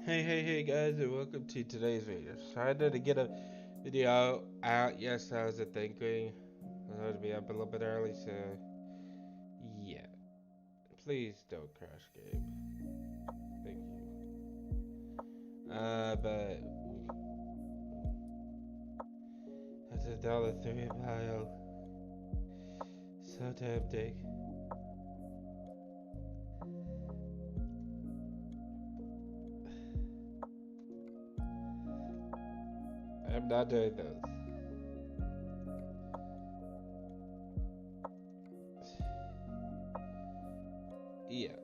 Hey guys, and welcome to today's video. Sorry to get a video out. Yes, I was thinking I was going to be up a little bit early, so yeah. Please don't crash game. Thank you. But that's $1.03 a mile. So tempting. I'm not doing those. Yeah.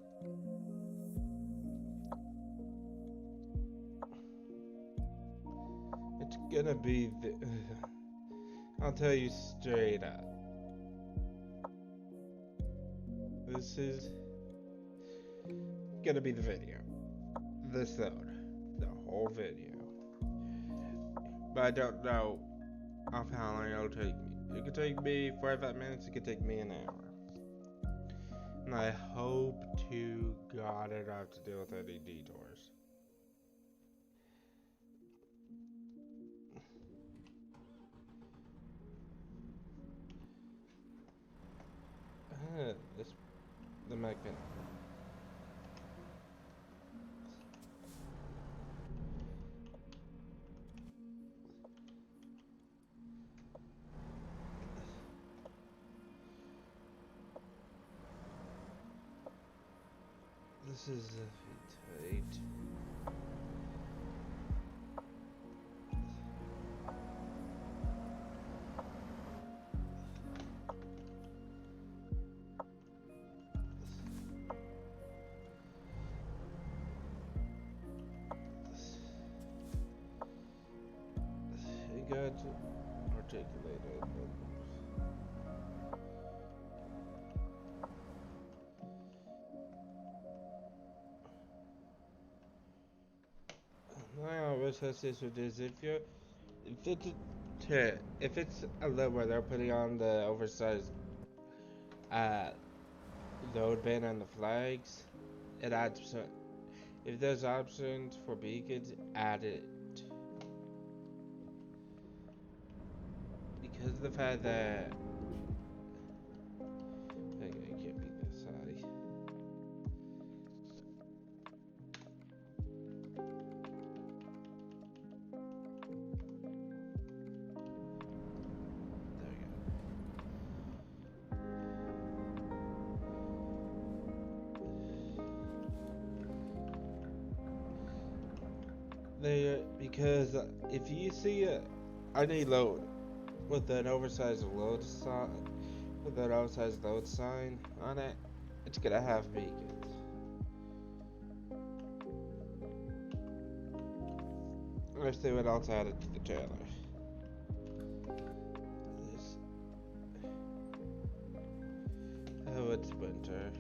It's gonna be I'll tell you straight up. This is gonna be the video. This zone. The whole video. But I don't know how long it'll take me. It could take me 45 minutes, it could take me an hour. And I hope to God I don't have to deal with any detours. This the mic pin. This is tight. You got articulated. I always have this with this. If it's a load where they're putting on the oversized uh load bin on the flags, it adds some. If there's options for beacons, add it. Because of the fact that okay, it can't be this high. Because if you see any load with an oversized load sign, with an oversized load sign on it, it's gonna have beacons. Let's see what else added to the trailer. This, oh, it's winter.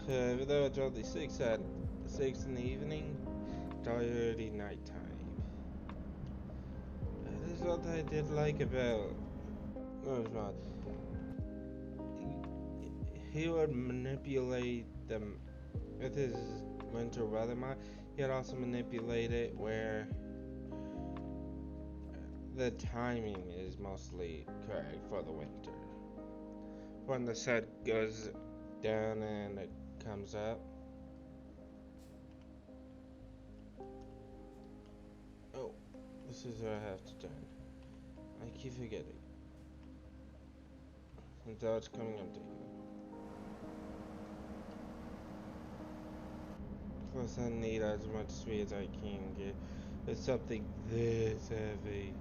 So even though it's only 6 in the evening, it's already nighttime. This is what I did like about Rosemont. He would manipulate them with his winter weather mod. He'd also manipulate it where the timing is mostly correct for the winter. When the sun goes down and it comes up. Oh, this is where I have to turn. I keep forgetting. Until it's coming up to you. Plus I need as much speed as I can get. It's something this heavy.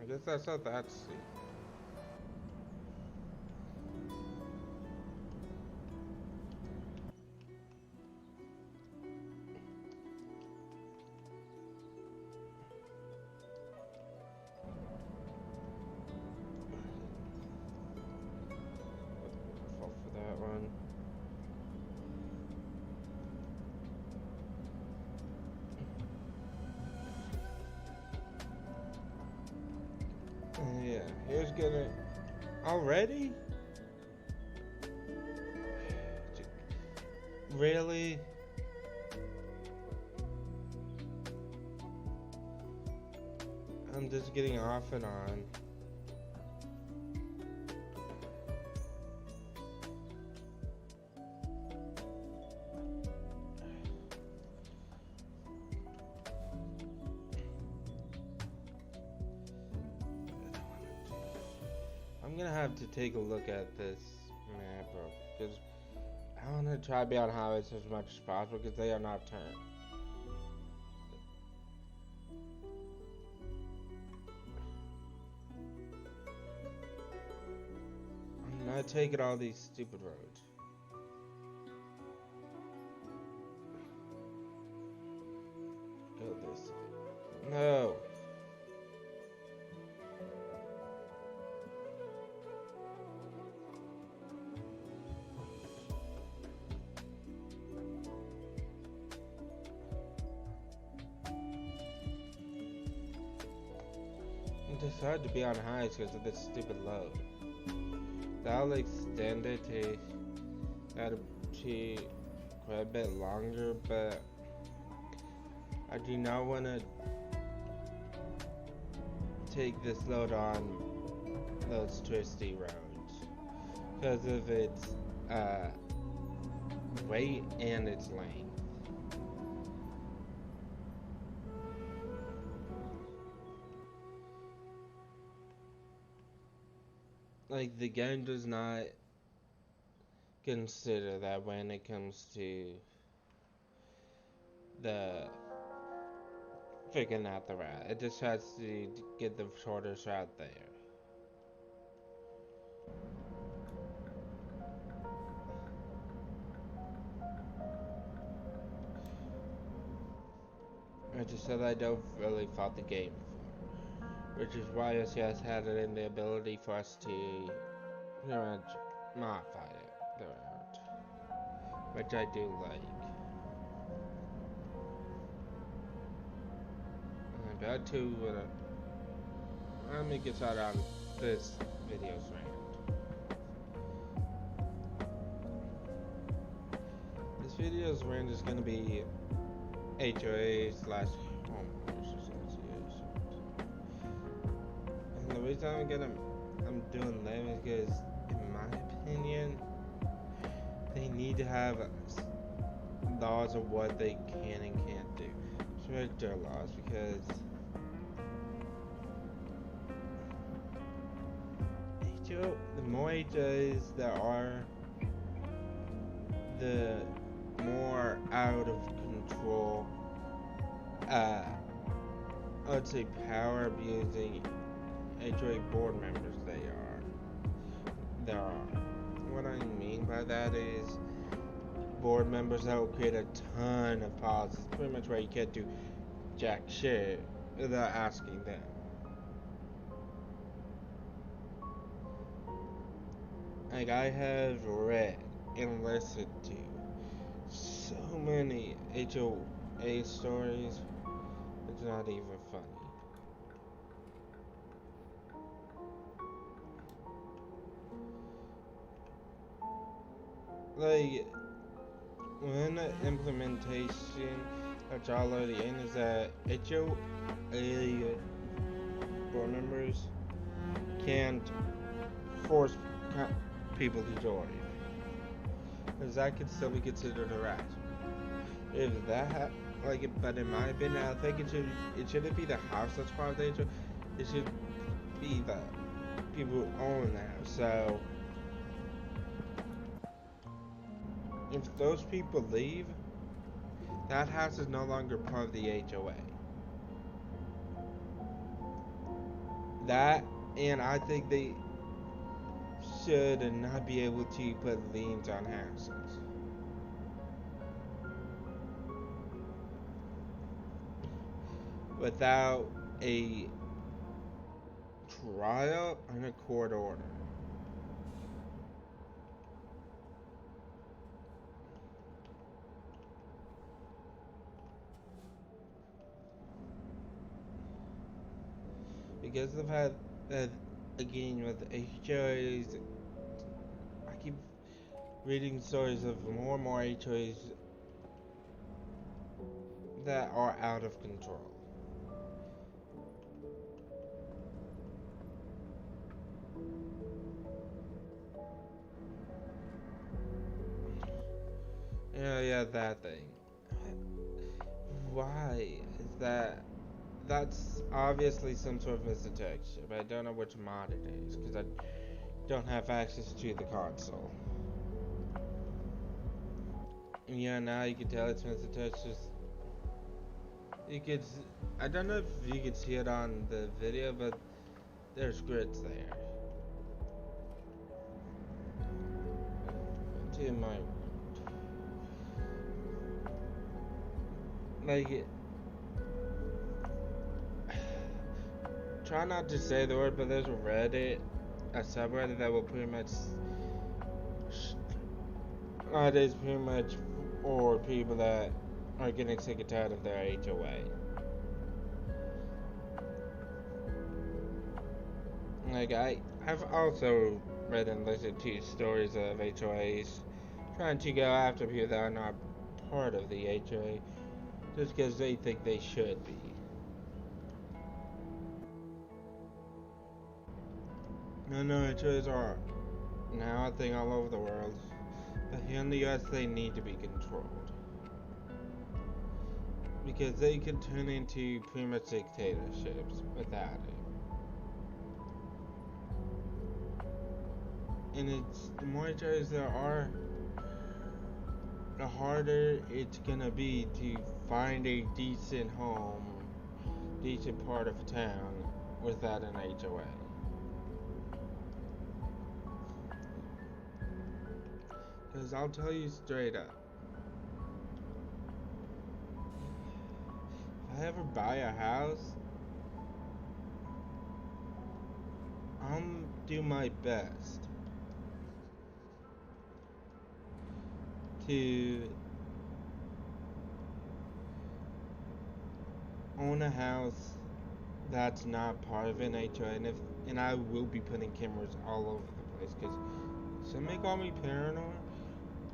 I guess that's not that steep. Yeah, here's gonna already. Really? I'm just getting off and on. I'm gonna have to take a look at this map, bro, because I want to try to be on highways as much as possible because they are not turned. I'm not taking all these stupid roads. Go this way. No. It's hard to be on highs because of this stupid load. That'll extend it to quite a bit longer, but I do not want to take this load on those twisty roads because of its weight and its length. Like, the game does not consider that when it comes to the figuring out the route. It just has to get the shortest route there. I just said I don't really fault the game for, which is why OCS had it in the ability for us to pretty much modify it, the route, which I do like. I'm about to let me get started on this video's rant. This video's rant is gonna be HOA / homeowners associations. And the reason I'm doing them is because, in my opinion, they need to have laws of what they can and can't do. Stricter laws, because the more HOAs there are, the more out of control, I would say power abusing HOA board members there are. What I mean by that is board members that will create a ton of policies, pretty much where you can't do jack shit without asking them. Like, I have read and listened to so many HOA stories, it's not even funny. Like, when the implementation that's already in is that HOA board members can't force people to join, because that could still be considered harassment. If that, but in my opinion, I think it shouldn't be the house that's part of the HOA. It should be the people who own the house. So if those people leave, that house is no longer part of the HOA. That, and I think they should not be able to put liens on houses. Without a trial and a court order. Because that again with HOAs, I keep reading stories of more and more HOAs that are out of control. Yeah, that thing. Why is that? That's obviously some sort of misdetection, but I don't know which mod it is because I don't have access to the console. And yeah, now you can tell it's misdetection. You could, I don't know if you could see it on the video, but there's grids there. To my like, try not to say the word, but there's a Reddit, a subreddit that will pretty much, that is pretty much for people that are getting sick and tired of their HOA. Like I've also read and listened to stories of HOAs trying to go after people that are not part of the HOA just because they think they should be. No, HOAs are now a thing all over the world, but here in the US they need to be controlled because they can turn into pretty much dictatorships without it. And it's the more HOAs there are, the harder it's gonna be to find a decent home, decent part of town without an HOA. Because I'll tell you straight up, if I ever buy a house, I'll do my best to own a house that's not part of an HOA, and I will be putting cameras all over the place. Because some may call me paranoid,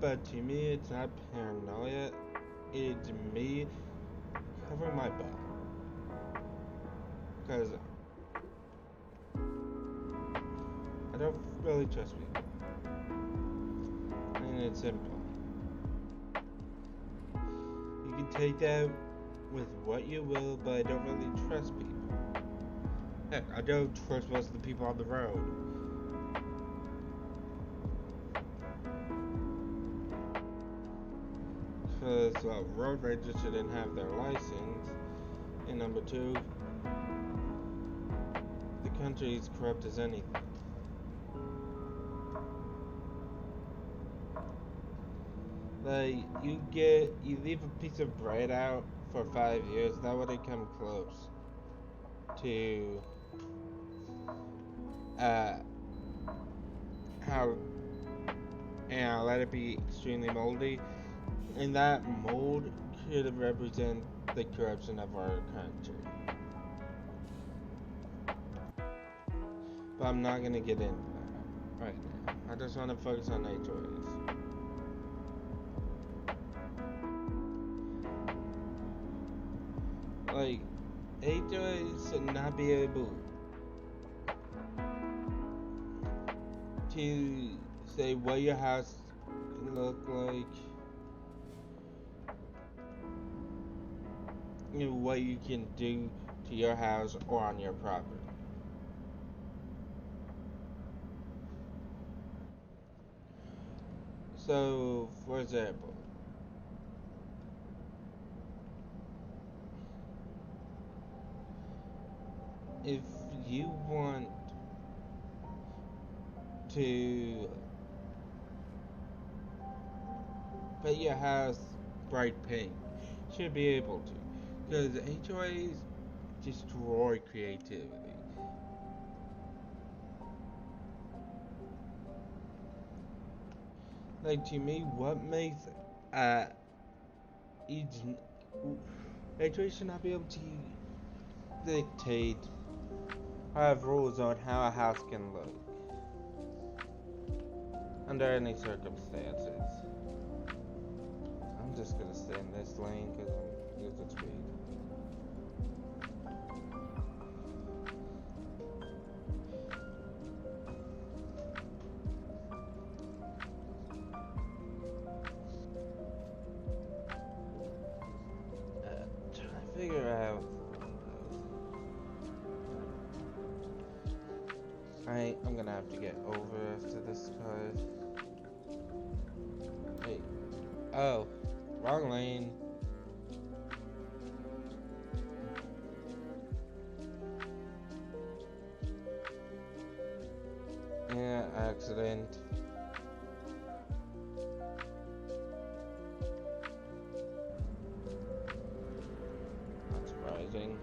but to me it's not paranoia. It's me covering my butt. Because I don't really trust people. And it's simple. You can take that with what you will, but I don't really trust people. Heck, I don't trust most of the people on the road. Because road rangers shouldn't have their license. And number two, the country is corrupt as anything. Like, you leave a piece of bread out for 5 years, that wouldn't come close to how, and I'll let it be extremely moldy, and that mold could represent the corruption of our country. But I'm not gonna get into that right now. I just want to focus on HOAs. Like, HOAs should not be able to say what your house can look like, you know, what you can do to your house or on your property. So, for example, if you want to paint your house bright pink, you should be able to. Because HOAs destroy creativity. Like, to me, what makes each HOA should not be able to dictate have rules on how a house can look under any circumstances. I'm just gonna stay in this lane because I'm losing speed. Trying to figure out. I'm gonna have to get over to this car. Wait. Oh, wrong lane. Yeah, accident. Not surprising.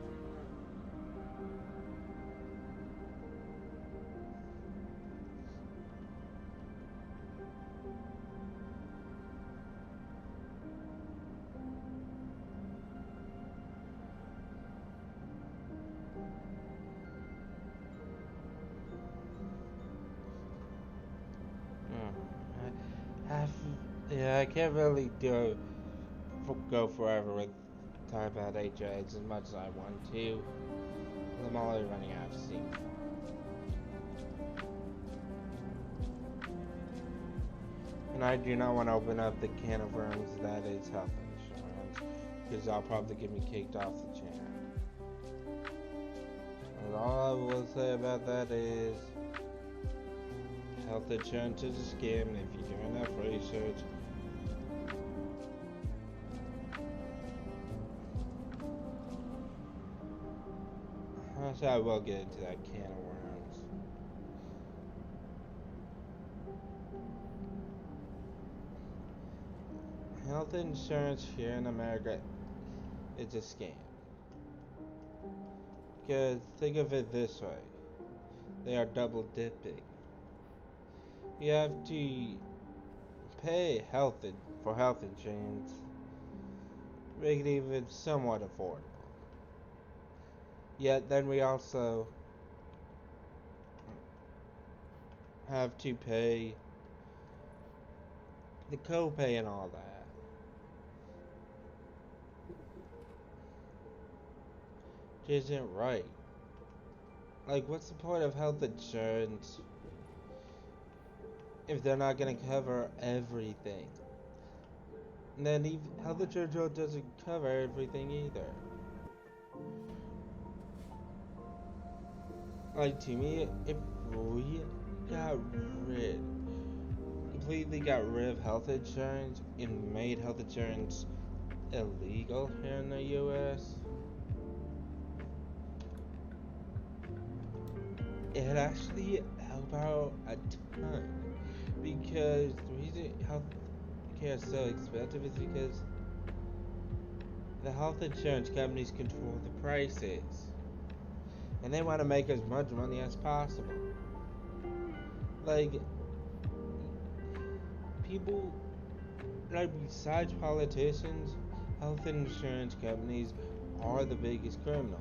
Half, yeah, I can't really go forever with talking about HOH as much as I want to. I'm already running out of steam. And I do not want to open up the can of worms that is health insurance, because I'll probably get me kicked off the channel. And all I will say about that is health insurance is a scam, and if you do enough research, honestly, I will get into that can of worms. Health insurance here in America is a scam. Because think of it this way, they are double dipping. You have to pay for health insurance, make it even somewhat affordable. Yet then we also have to pay the copay and all that. Which isn't right. Like, what's the point of health insurance if they're not gonna cover everything? And then even health insurance doesn't cover everything either. Like, to me, if we got rid completely got rid of health insurance and made health insurance illegal here in the US, it actually help out a ton. Because the reason health care is so expensive is because the health insurance companies control the prices. And they want to make as much money as possible. Like, people, like, besides politicians, health insurance companies are the biggest criminals.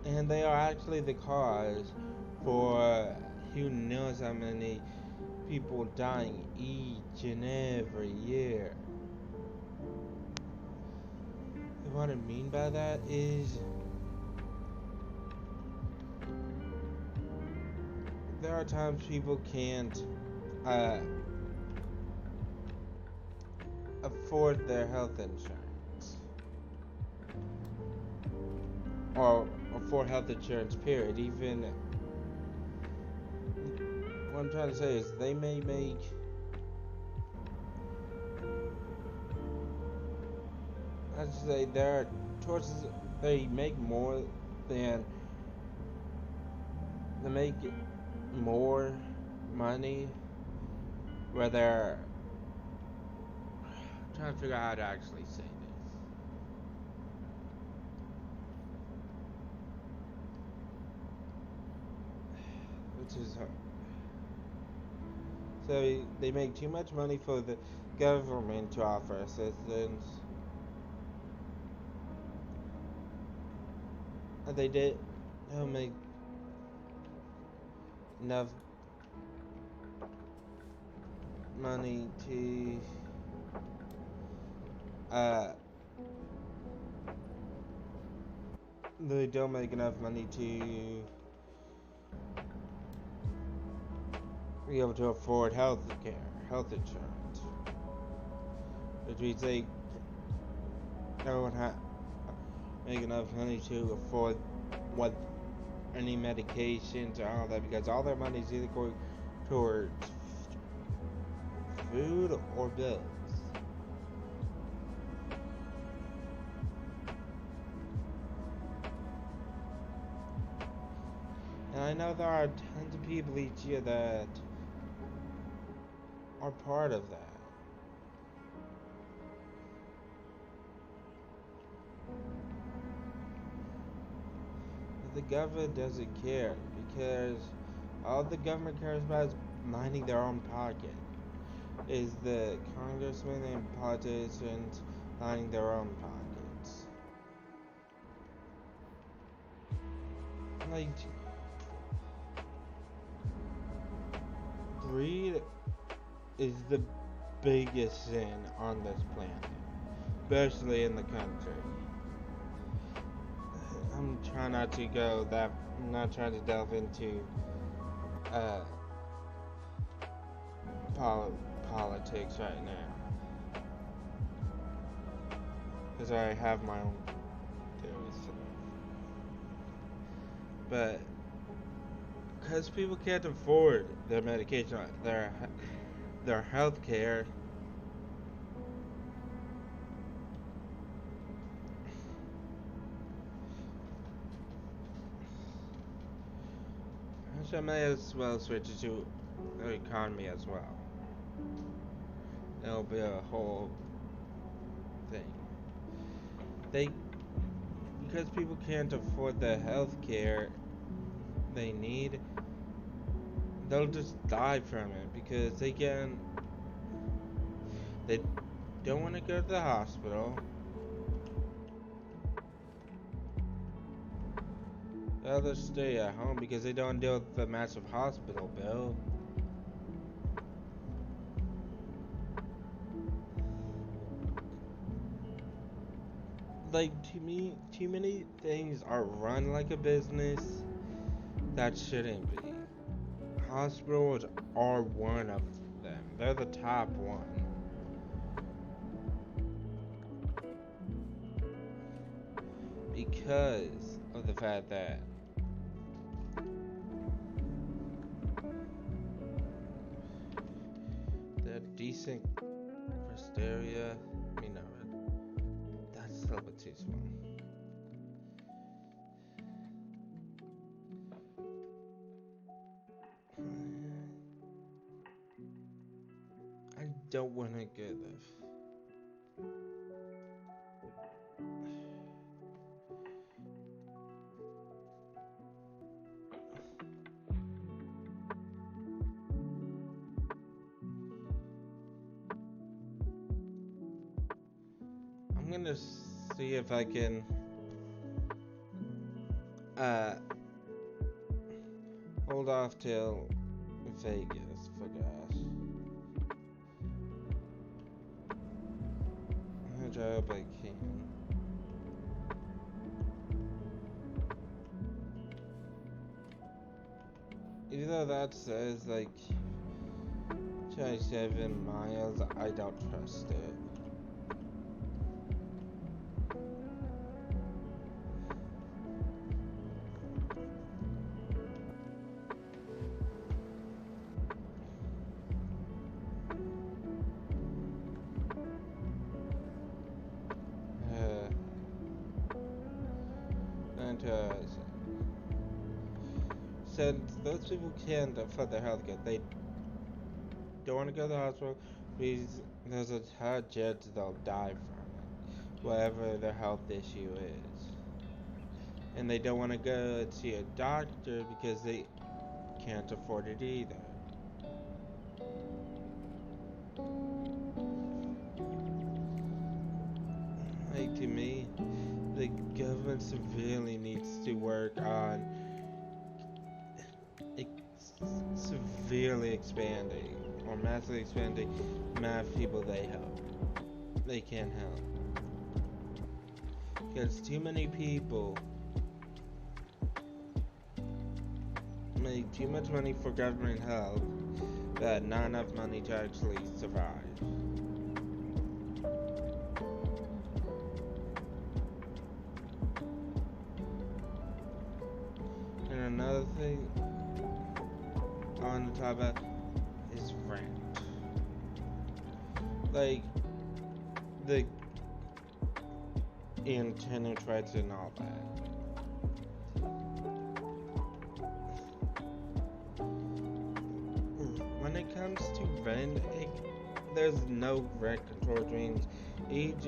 And they are actually the cause for who knows how many people dying each and every year. And what I mean by that is there are times people can't afford their health insurance or afford health insurance period. Even what I'm trying to say is they may make I'd say there are choices they make more than they make more money where they're trying to figure out how to actually say this, which is hard. So they make too much money for the government to offer assistance, they don't make enough money to uh they don't make enough money to be able to afford health care, health insurance, which means they don't make enough money to afford what any medications or all that, because all their money is either going towards food or bills. And I know there are tons of people each year that are part of that. But the government doesn't care, because all the government cares about is lining their own pocket. Is the congressmen and politicians lining their own pockets. Like, greed is the biggest sin on this planet, especially in the country. I'm trying not to go that. I'm not trying to delve into uh, politics right now, because I have my own theories. But because people can't afford their medication, their health care, I may as well switch it to the economy as well. It'll be a whole thing. They Because people can't afford the health care they need, they'll just die from it, because they don't want to go to the hospital. They'll just stay at home because they don't deal with the massive hospital bill. Like, to me, too many things are run like a business that shouldn't be. Hospitals are one of them. They're the top one. Because of the fact that they're decent Wisteria. I mean, no, that's a little bit too small. I don't want to go there. I'm gonna see if I can uh hold off till Vegas for gas. I hope I can. Even though that says like 27 miles, I don't trust it. And since those people can't afford their health care, they don't want to go to the hospital because there's a high chance they'll die from it, whatever their health issue is. And they don't want to go see a doctor because they can't afford it either. Like, to me, the government severely needs to work on severely expanding or massively expanding the amount of people they can help. Because too many people make too much money for government help, but not enough money to actually survive. And another thing I want to talk about is rent. Like, the tenant rights and all that. When it comes to rent, there's no rent control, which means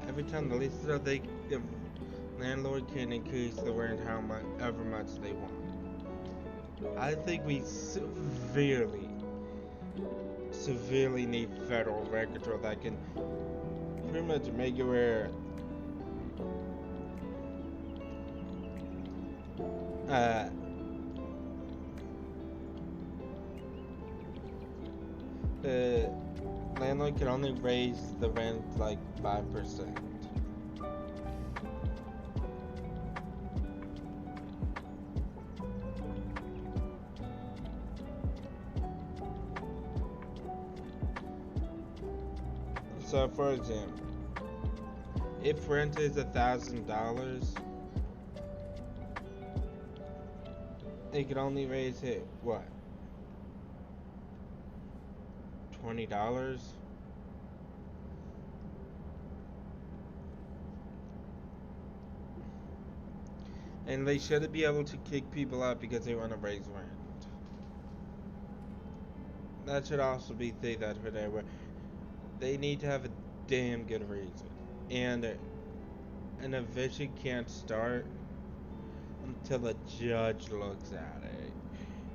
every time the lease is up, the landlord can increase the rent however much they want. I think we severely need federal rent control that can pretty much make it where the landlord can only raise the rent like 5%. So, for example, if rent is $1,000, they can only raise it what? $20? And they shouldn't be able to kick people out because they want to raise rent. That should also be thing that for there where they need to have a damn good reason. And an eviction can't start until the judge looks at it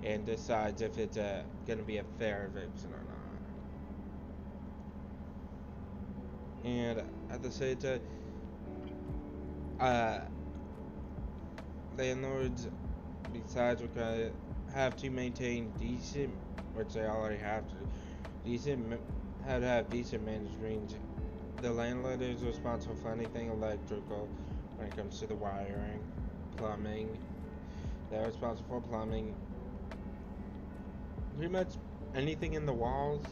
and decides if it's going to be a fair eviction or not. And at the same time, landlords, besides, have to maintain decent, which they already have to, have to have decent management. The landlord is responsible for anything electrical when it comes to the wiring, plumbing. They're responsible for plumbing. Pretty much anything in the walls,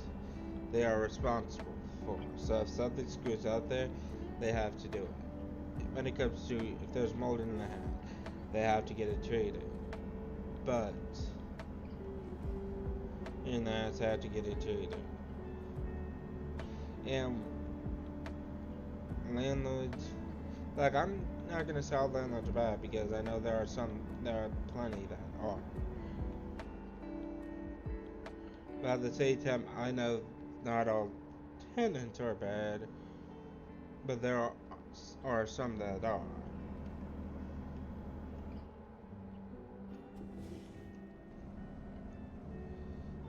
they are responsible for. So if something screws out there, they have to do it. When it comes to if there's mold in the house, they have to get it treated. But in that, they have to get it treated. And landlords, like, I'm not gonna say all landlords are bad because I know there are plenty that are. But at the same time, I know not all tenants are bad, but there are some that are.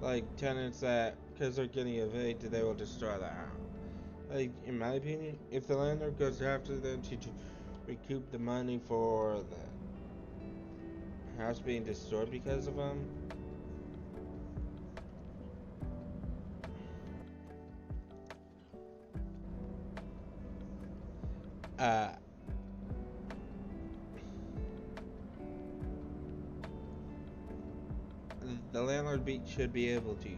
Like tenants that, because they're getting evicted, they will destroy the house. Like, in my opinion, if the landlord goes after them to recoup the money for the house being destroyed because of them, uh, the landlord should be able to.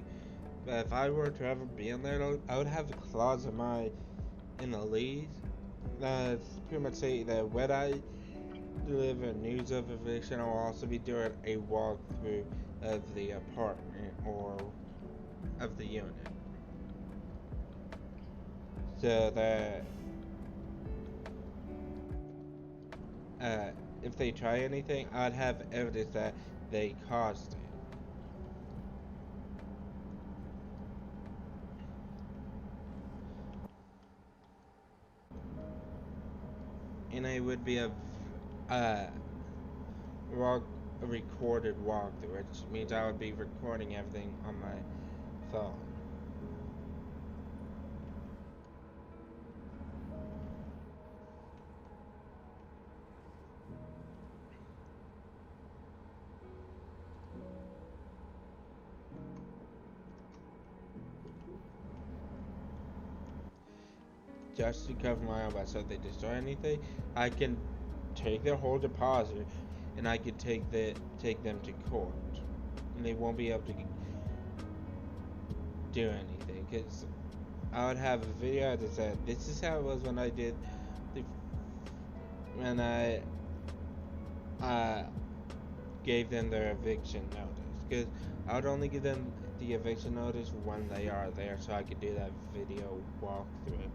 But if I were to ever be a landlord, I would have a clause in the lease that's pretty much say that when I deliver news of eviction, I'll also be doing a walkthrough of the apartment or of the unit, so that uh, if they try anything, I'd have evidence that they caused it. And it would be uh, walk, a recorded walkthrough, which means I would be recording everything on my phone. just to cover my own butt. So if they destroy anything, I can take their whole deposit and I can take them to court, and they won't be able to do anything because I would have a video that said this is how it was when I did when I gave them their eviction notice, because I would only give them the eviction notice when they are there, so I could do that video walkthrough.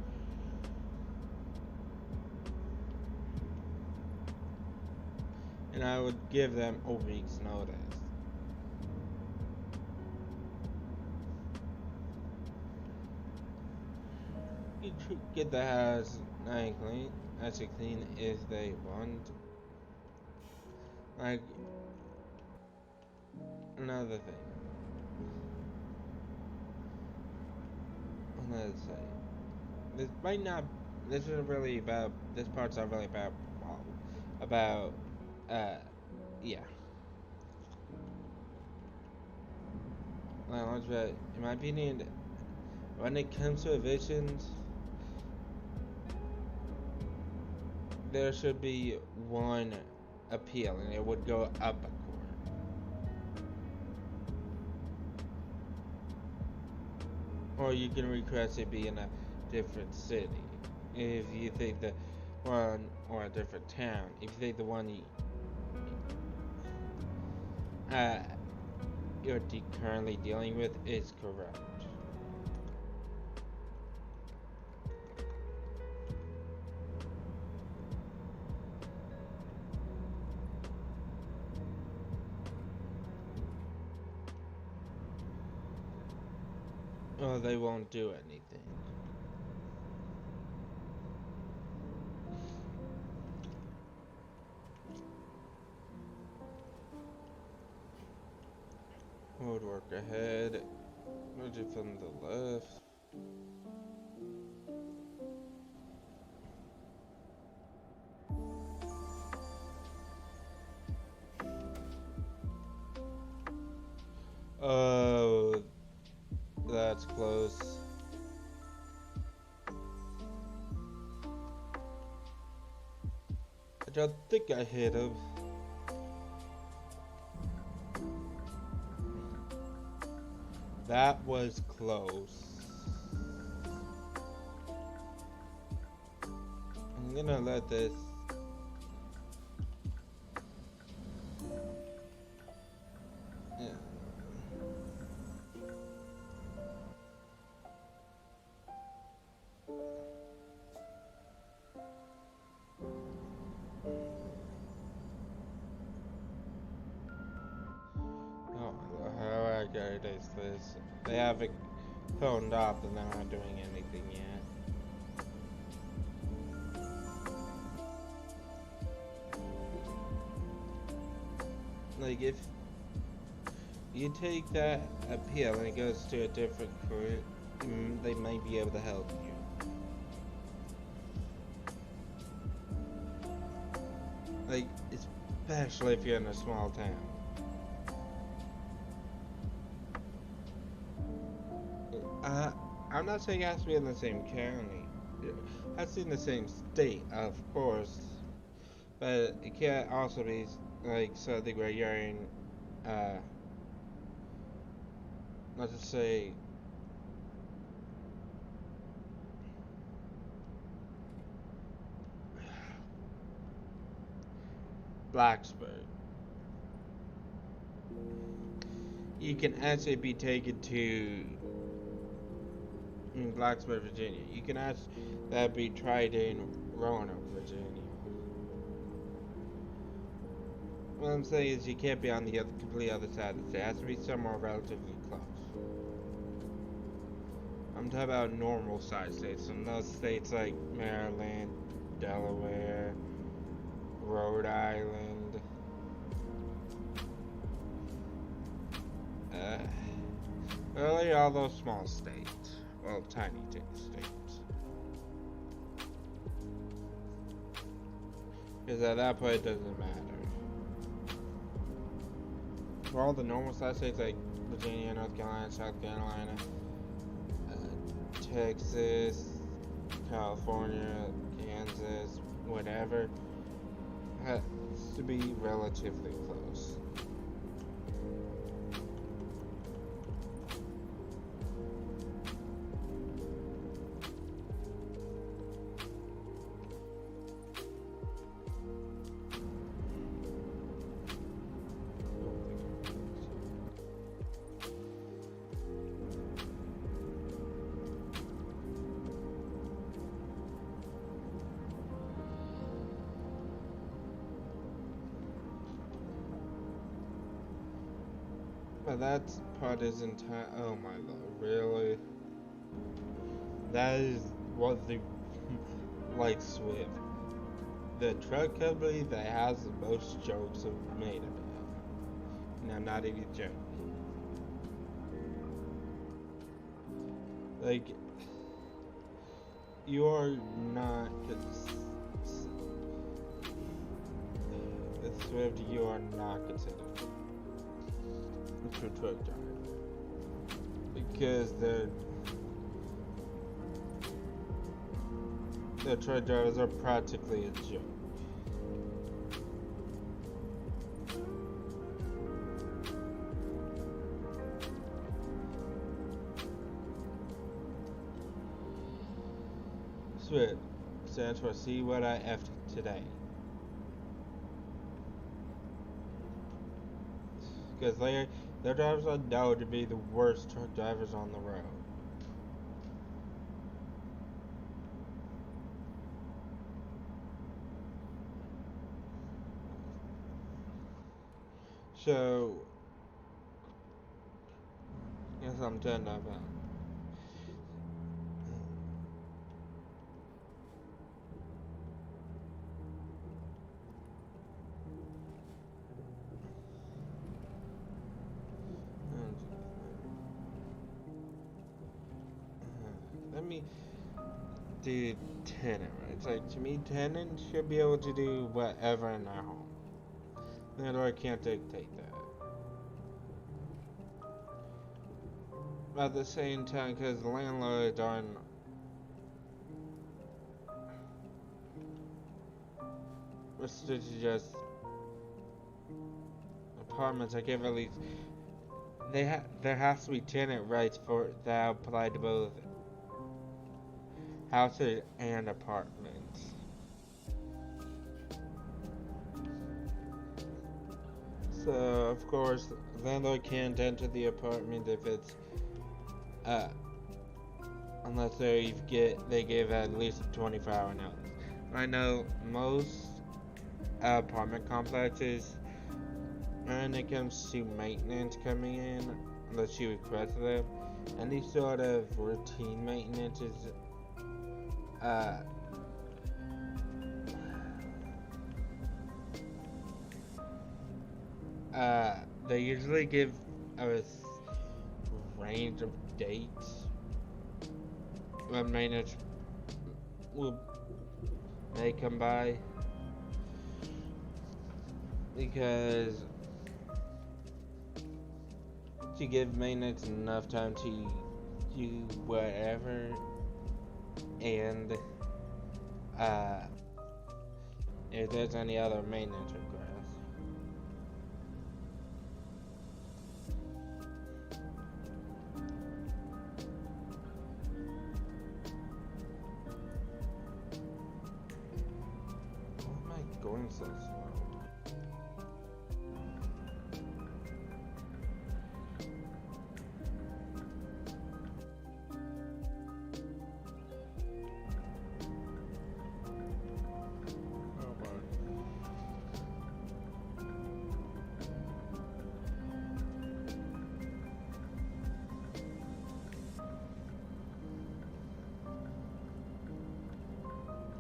And I would give them a week's notice. You get the house nice clean, actually clean if they want. Like, another thing. Let's say this might not. This is really about. This part's not really about. Well, about. Yeah. But in my opinion, when it comes to evictions, there should be one appeal, and it would go up a court. Or you can request it be in a different city if you think that one, or a different town if you think the one you're currently dealing with is correct. Or they won't do anything. Would work ahead. Budget from the left. Oh, that's close. I don't think I hit him. That was close. I'm gonna let this. Yeah. Oh, how I gotta do this. They haven't phoned up and they're not doing anything yet. Like, if you take that appeal and it goes to a different court, they might be able to help you. Like, especially if you're in a small town. I'm not saying it has to be in the same county. It has to be in the same state, of course. But it can't also be like something where you're in, let's just say, Blacksburg. You can actually be taken to Blacksburg, Virginia. You can ask that be tried in Roanoke, Virginia. What I'm saying is you can't be on the complete other side of the state. It has to be somewhere relatively close. I'm talking about normal sized states. Some those states like Maryland, Delaware, Rhode Island. Really all those small states. Well, tiny states. Because at that point it doesn't matter. For all the normal size states like Virginia, North Carolina, South Carolina, Texas, California, Kansas, whatever, has to be relatively close. But that part is entire. Oh my lord, really? That is what the like Swift, the truck company that has the most jokes made of it. And I'm not even joking. Like, you are not. With Swift, you are not considered a true truck driver. Because the truck drivers are practically a joke. Swift stands for see what I effed today. Because their drivers are known to be the worst truck drivers on the road. So, yes, I'm done about. Let me do tenant rights. Like, to me, tenants should be able to do whatever in their home. Landlord can't dictate that. But at the same time, because landlords aren't restricted to just apartments, I give at least there has to be tenant rights for that apply to both houses and apartments. So of course, landlord can't enter the apartment if it's unless they give at least a 24-hour notice. I know most apartment complexes, when it comes to maintenance coming in, unless you request them, any sort of routine maintenance is they usually give a range of dates when maintenance may come by, because to give maintenance enough time to do whatever, and if there's any other maintenance requests. Why am I going so slow?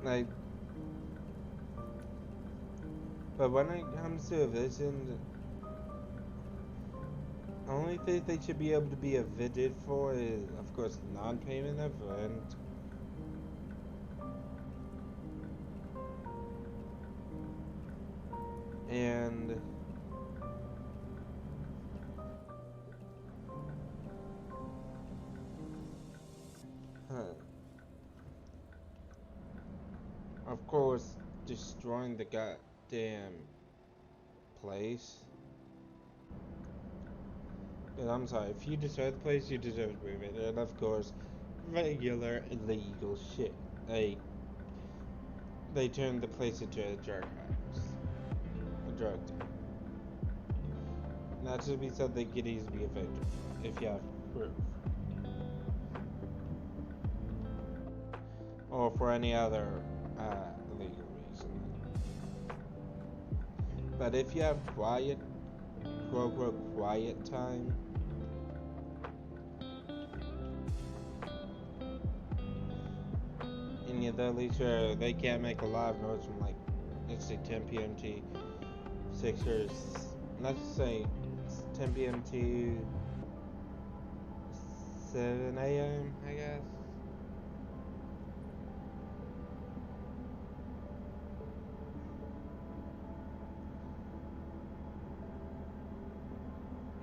Like, but when it comes to eviction, the only thing they should be able to be evicted for is, of course, non-payment of rent, and Of course, destroying the goddamn place. And I'm sorry, if you destroy the place, you deserve to move it. And of course, regular illegal shit. They turned the place into a drug house. A drug den. Not to be said they could easily be evicted if you have proof. Or for any other illegal reason. But if you have quiet, quote unquote, quiet time, and you're at least where they can't make a lot of noise from like, let's say 10 p.m. to 6 or, not to say 10 p.m. to 7 a.m., I guess.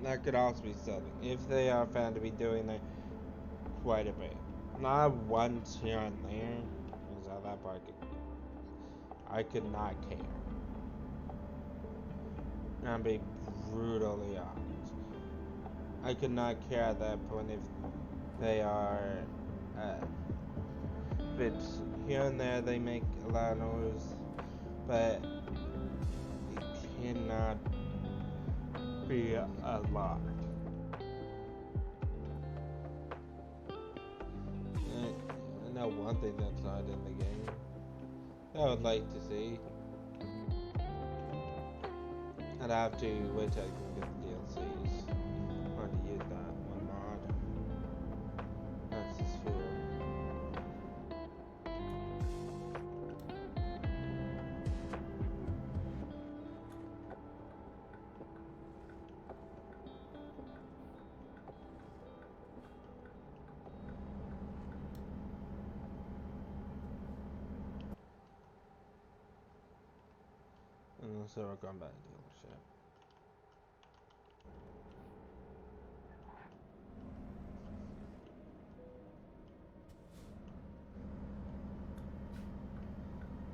That could also be something if they are found to be doing that quite a bit. Not once here and there, because at that part I could not care. And be brutally honest, I could not care at that point if they are. If it's here and there, they make a lot of noise, but it cannot be a lot. I know one thing that's not in the game that I would like to see. I'd have to wait till I can get the DLCs. Or to use that one mod. That's the sphere. And the Zero Combat dealership.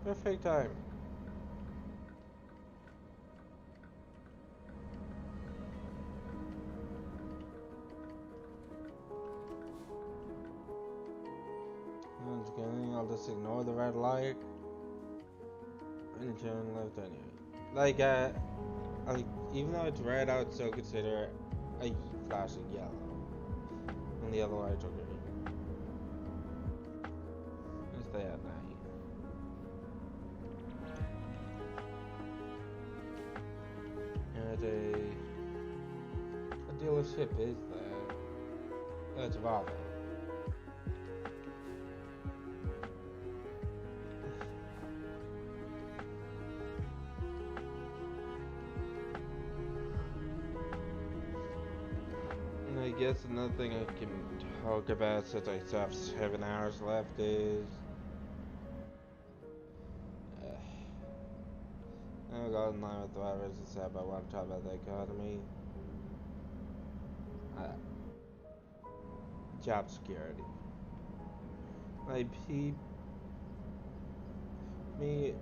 Perfect time. Once again, I'll just ignore the red light and turn left anyway. Like, even though it's red, I would still consider a flashing yellow. And the other lights are green. Just stay at night. And a dealership is there. That's Volvo. And I guess another thing I can talk about since I still have 7 hours left is I'll go in line with what I just said, but I want to talk about the economy. Job security. Like, me,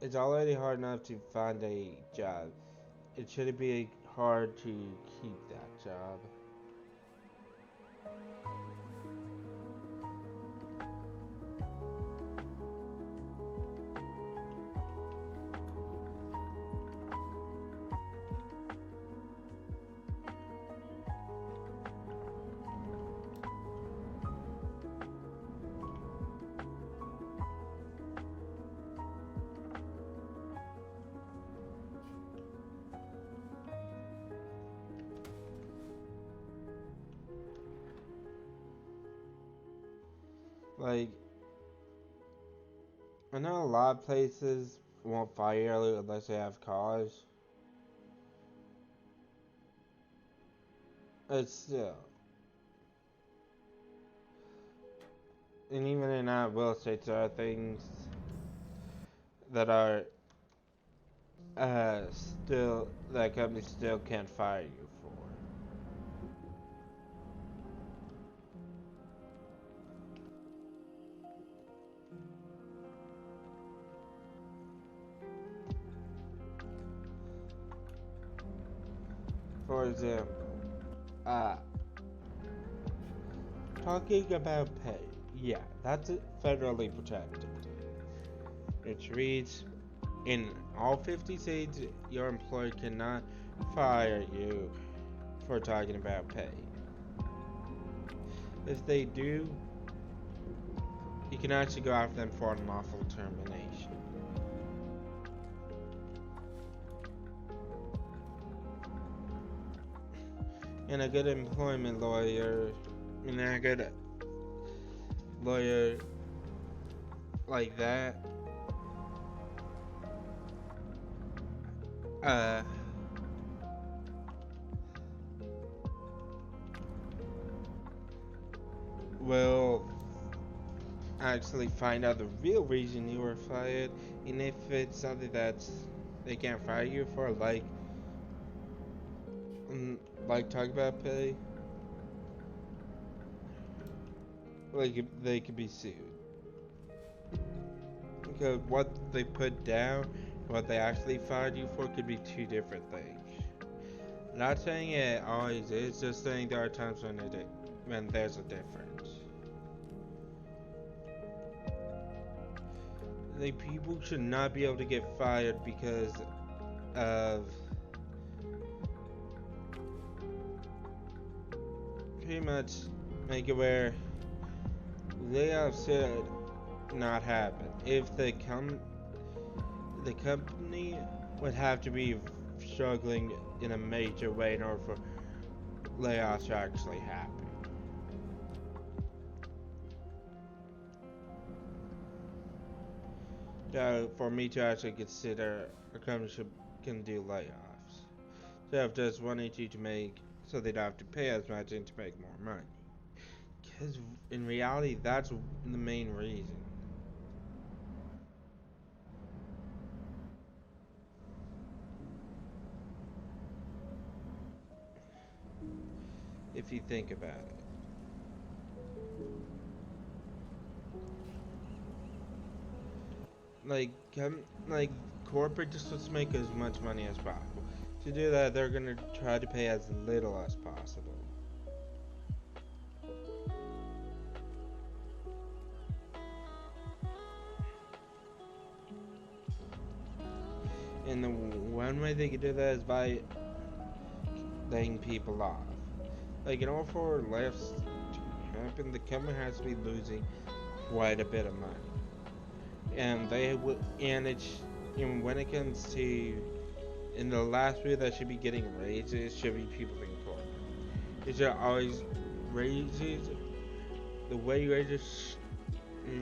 it's already hard enough to find a job. It shouldn't be hard to keep that job. Like, I know a lot of places won't fire you unless they have cause. It's still. And even in real estate, there are things that are still, that company still can't fire you for. For example, uh, talking about pay, yeah, that's federally protected. It reads, in all 50 states, your employer cannot fire you for talking about pay. If they do, you can actually go after them for unlawful termination. And a good employment lawyer, and a good lawyer like that, uh, will actually find out the real reason you were fired, and if it's something that they can't fire you for, mm, like talk about pay, like they could be sued because what they put down and what they actually fired you for could be two different things. Not saying it always is, just saying there are times when there's a difference. Like people should not be able to get fired because of pretty much make it where layoffs should not happen. If the company would have to be struggling in a major way in order for layoffs to actually happen. So for me to actually consider a company can do layoffs. So if just wanting you to make so they don't have to pay as much and to make more money. Because in reality, that's the main reason. If you think about it. Like, like corporate just wants to make as much money as possible. To do that, they're gonna try to pay as little as possible. And the one way they can do that is by laying people off. Like, in order for layoffs to happen, the company has to be losing quite a bit of money. And they will, and it's, and when it comes to, in the last year that should be getting raises should be people in corporate. It should always raises. The way raises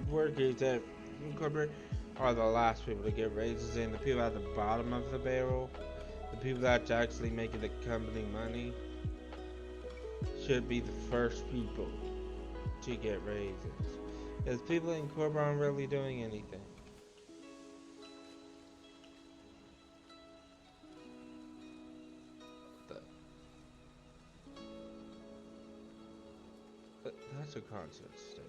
work is that in corporate are the last people to get raises, and the people at the bottom of the barrel, the people that's actually making the company money, should be the first people to get raises. Because people in corporate aren't really doing anything. That's a concert stage.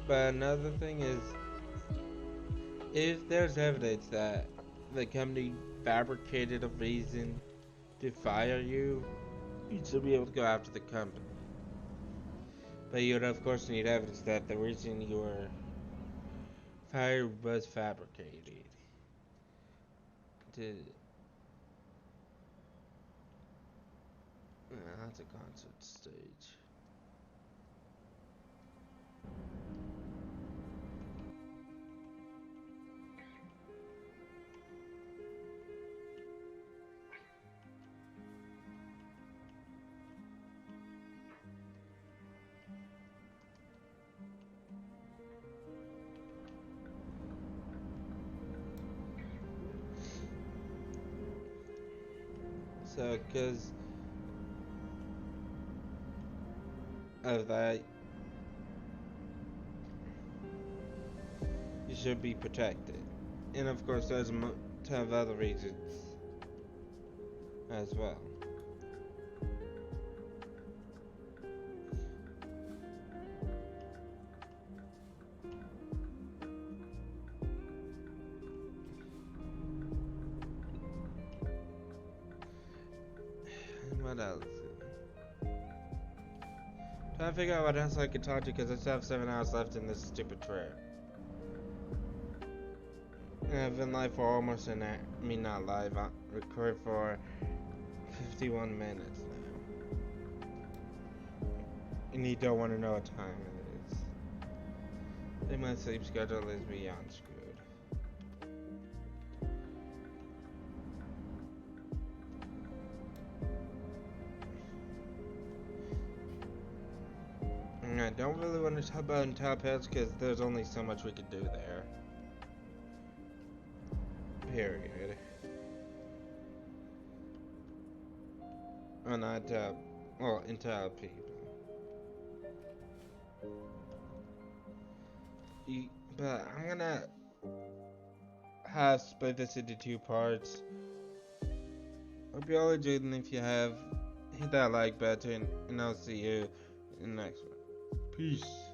But another thing is, if there's evidence that the company fabricated a reason to fire you, you should be able to go after the company. But you would of course need evidence that the reason you were fired was fabricated. To, that's a concert stage. So, because of that, should be protected. And of course, there's a ton of other reasons as well. What else? Trying to figure out what else I could talk to because I still have 7 hours left in this stupid trip. And I've been live for almost an hour. I mean, not live. I record for 51 minutes now. And you don't want to know what time it is. I think my sleep schedule is beyond screwed. And I don't really want to talk about top hats because there's only so much we could do there. Period. And not well, Intel people. But I'm gonna have split this into 2 parts. Hope you all enjoyed, and if you have, hit that like button, and I'll see you in the next one. Peace.